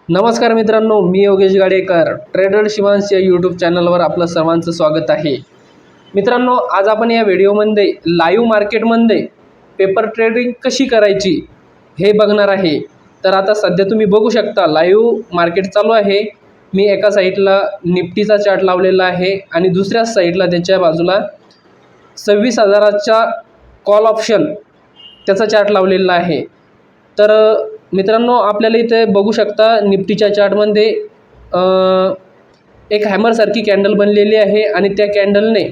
नमस्कार मित्रांनो, मी योगेश गाडेकर ट्रेडर शिवांश या यूट्यूब चॅनलवर आपलं सर्वांचं स्वागत आहे. मित्रांनो, आज आपण या व्हिडिओमध्ये लाईव्ह मार्केटमध्ये पेपर ट्रेडिंग कशी करायची हे बघणार आहे. तर आता सध्या तुम्ही बघू शकता लाईव्ह मार्केट चालू आहे. मी एका साईडला निफ्टीचा चार्ट लावलेला आहे आणि दुसऱ्या साईडला त्याच्या बाजूला 26,000चा कॉल ऑप्शन त्याचा चार्ट लावलेला आहे. तर मित्रांनो, आपल्याला इथे बघू शकता निफ्टीच्या चार्टमध्ये एक हॅमरसारखी कॅन्डल बनलेली आहे आणि त्या कॅन्डलने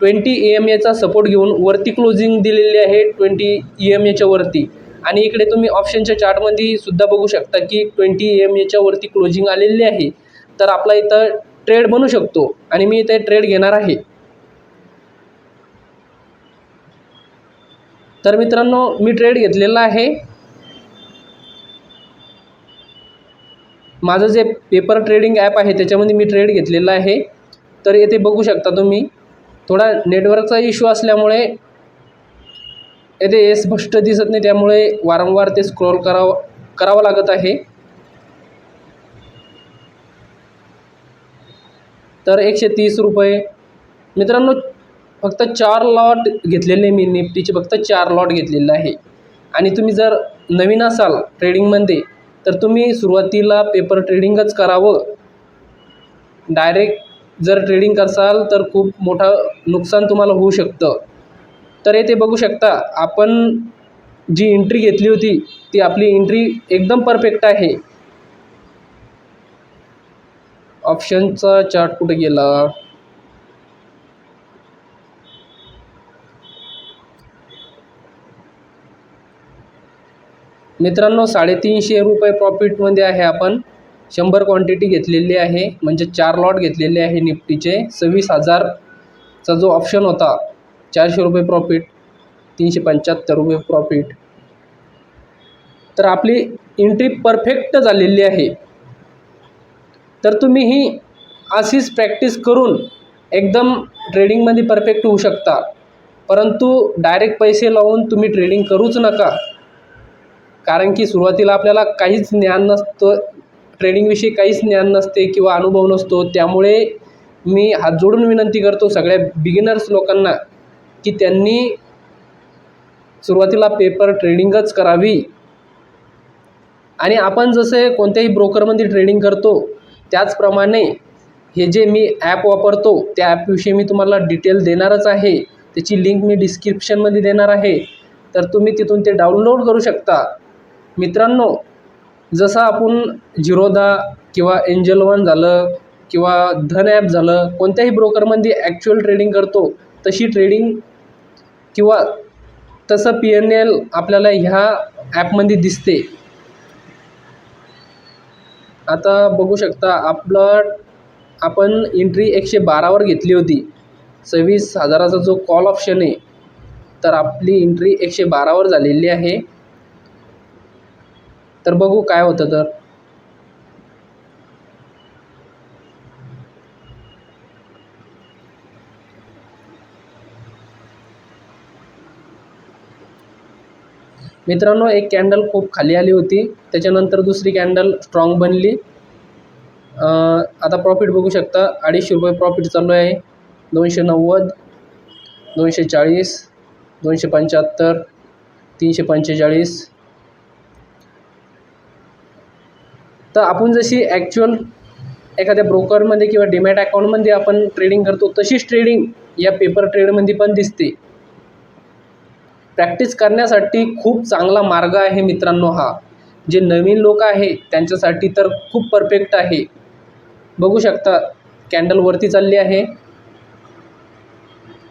20 EMAचा सपोर्ट घेऊन वरती क्लोजिंग दिलेली आहे 20 EMAच्या वरती. आणि इकडे तुम्ही ऑप्शनच्या चार्टमध्ये सुद्धा बघू शकता की 20 EMAच्या वरती क्लोजिंग आलेली आहे. तर आपला इथं ट्रेड बनू शकतो आणि मी इथे ट्रेड घेणार आहे. तर मित्रांनो, मी ट्रेड घेतलेला आहे. माझं जे पेपर ट्रेडिंग ॲप आहे त्याच्यामध्ये मी ट्रेड घेतलेला आहे. तर येथे बघू शकता तुम्ही, थोडा नेटवर्कचा इश्यू असल्यामुळे येथे हे स्पष्ट दिसत नाही, त्यामुळे वारंवार ते स्क्रॉल करावं लागत आहे. तर 130 रुपये मित्रांनो, फक्त 4 लॉट घेतलेले मी निफ्टीचे, फक्त 4 लॉट घेतलेले आहे. आणि तुम्ही जर नवीन असाल ट्रेडिंगमध्ये तर तुम्ही सुरुवातीला पेपर ट्रेडिंगच करावं. डायरेक्ट जर ट्रेडिंग करसाल तर खूप मोठं नुकसान तुम्हाला होऊ शकतं. तर येथे बघू शकता, आपण जी एंट्री घेतली होती ती आपली एंट्री एकदम परफेक्ट आहे. ऑप्शनचा चार्ट कुठे गेला? मित्रांनो, 350 रुपये प्रॉफिटमध्ये आहे. आपण 100 क्वांटिटी घेतलेली आहे, म्हणजे 4 लॉट घेतलेले आहे निफ्टीचे. 26,000चा जो ऑप्शन होता, 400 रुपये प्रॉफिट, 375 रुपये प्रॉफिट. तर आपली एंट्री परफेक्ट झालेली आहे. तर तुम्हीही अशीच प्रॅक्टिस करून एकदम ट्रेडिंगमध्ये परफेक्ट होऊ शकता. परंतु डायरेक्ट पैसे लावून तुम्ही ट्रेडिंग करूच नका, कारण की सुरुवातीला आपल्याला काहीच ज्ञान नसतं, ट्रेडिंगविषयी काहीच ज्ञान नसते किंवा अनुभव नसतो. त्यामुळे मी हात जोडून विनंती करतो सगळ्या बिगिनर्स लोकांना की त्यांनी सुरुवातीला पेपर ट्रेडिंगच करावी. आणि आपण जसे कोणत्याही ब्रोकरमध्ये ट्रेडिंग करतो त्याचप्रमाणे हे जे मी ॲप वापरतो त्या ॲपविषयी मी तुम्हाला डिटेल देणारच आहे. त्याची लिंक मी डिस्क्रिप्शनमध्ये देणार आहे, तर तुम्ही तिथून ते डाउनलोड करू शकता. मित्रांनो, जसं आपण झिरोदा किंवा एंजल वन झालं किंवा धन ॲप झालं, कोणत्याही ब्रोकरमध्ये ॲक्च्युअल ट्रेडिंग करतो तशी ट्रेडिंग किंवा तसं PNL आपल्याला ह्या ॲपमध्ये दिसते. आता बघू शकता, आपण एंट्री 112वर घेतली होती. 26,000चा जो कॉल ऑप्शन आहे, तर आपली एंट्री 112वर झालेली आहे. तर बघू काय होतं. तर मित्रांनो, एक कॅन्डल खूप खाली आली होती, त्याच्यानंतर दुसरी कॅन्डल स्ट्रॉंग बनली. आता प्रॉफिट बघू शकता, 250 रुपये प्रॉफिट चालू आहे. 290, 240, 275, 345. तर आपण जशी ॲक्च्युअल एखाद्या ब्रोकरमध्ये किंवा डीमॅट अकाउंटमध्ये आपण ट्रेडिंग करतो तशीच ट्रेडिंग या पेपर ट्रेडमध्ये पण दिसते. प्रॅक्टिस करण्यासाठी खूप चांगला मार्ग आहे मित्रांनो हा. जे नवीन लोक आहे त्यांच्यासाठी तर खूप परफेक्ट आहे. बघू शकता, कॅन्डल वरती चालली आहे.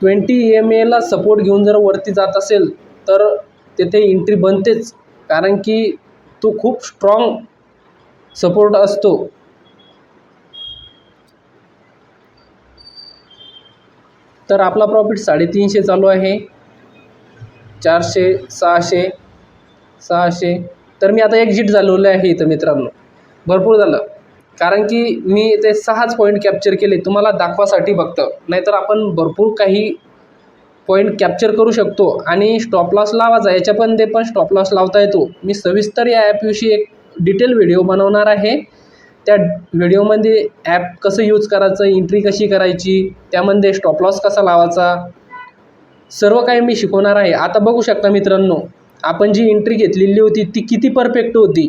20 EMAला सपोर्ट घेऊन जर वरती जात असेल तर तेथे एंट्री बनतेच, कारण की तो खूप स्ट्रॉंग सपोर्ट असतो. तर आपला प्रॉफिट 350 चालू आहे. 400, 600, 600. तर मी आता एक्झिट झालेलं आहे इथं मित्रांनो. भरपूर झालं, कारण की मी ते 6च पॉईंट कॅप्चर केले तुम्हाला दाखवासाठी फक्त. नाहीतर आपण भरपूर काही पॉईंट कॅप्चर करू शकतो. आणि स्टॉप लॉस लावायचा, याच्या पण स्टॉप लॉस लावता येतो. मी सविस्तर या ॲपविषयी एक डिटेल व्हिडिओ बनवणार आहे, त्या व्हिडिओमध्ये ॲप कसं यूज करायचं, एंट्री कशी करायची, त्यामध्ये स्टॉप लॉस कसा लावायचा, सर्व काही मी शिकवणार आहे. आता बघू शकता मित्रांनो, आपण जी एंट्री घेतलेली होती ती किती परफेक्ट होती.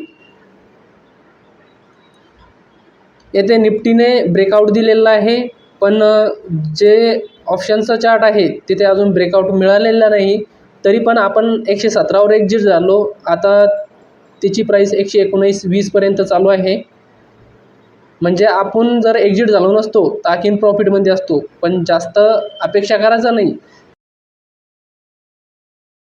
येथे निफ्टीने ब्रेकआउट दिलेला आहे, पण जे ऑप्शनचा चार्ट आहे तिथे अजून ब्रेकआउट मिळालेला नाही. तरी पण आपण 117वर एक्झिट झालो. आता त्याची प्राईस 119-20 पर्यंत चालू आहे. म्हणजे आपण जर एक्झिट झालो नसतो तर आणखीन प्रॉफिटमध्ये असतो. पण जास्त अपेक्षा करायचा नाही.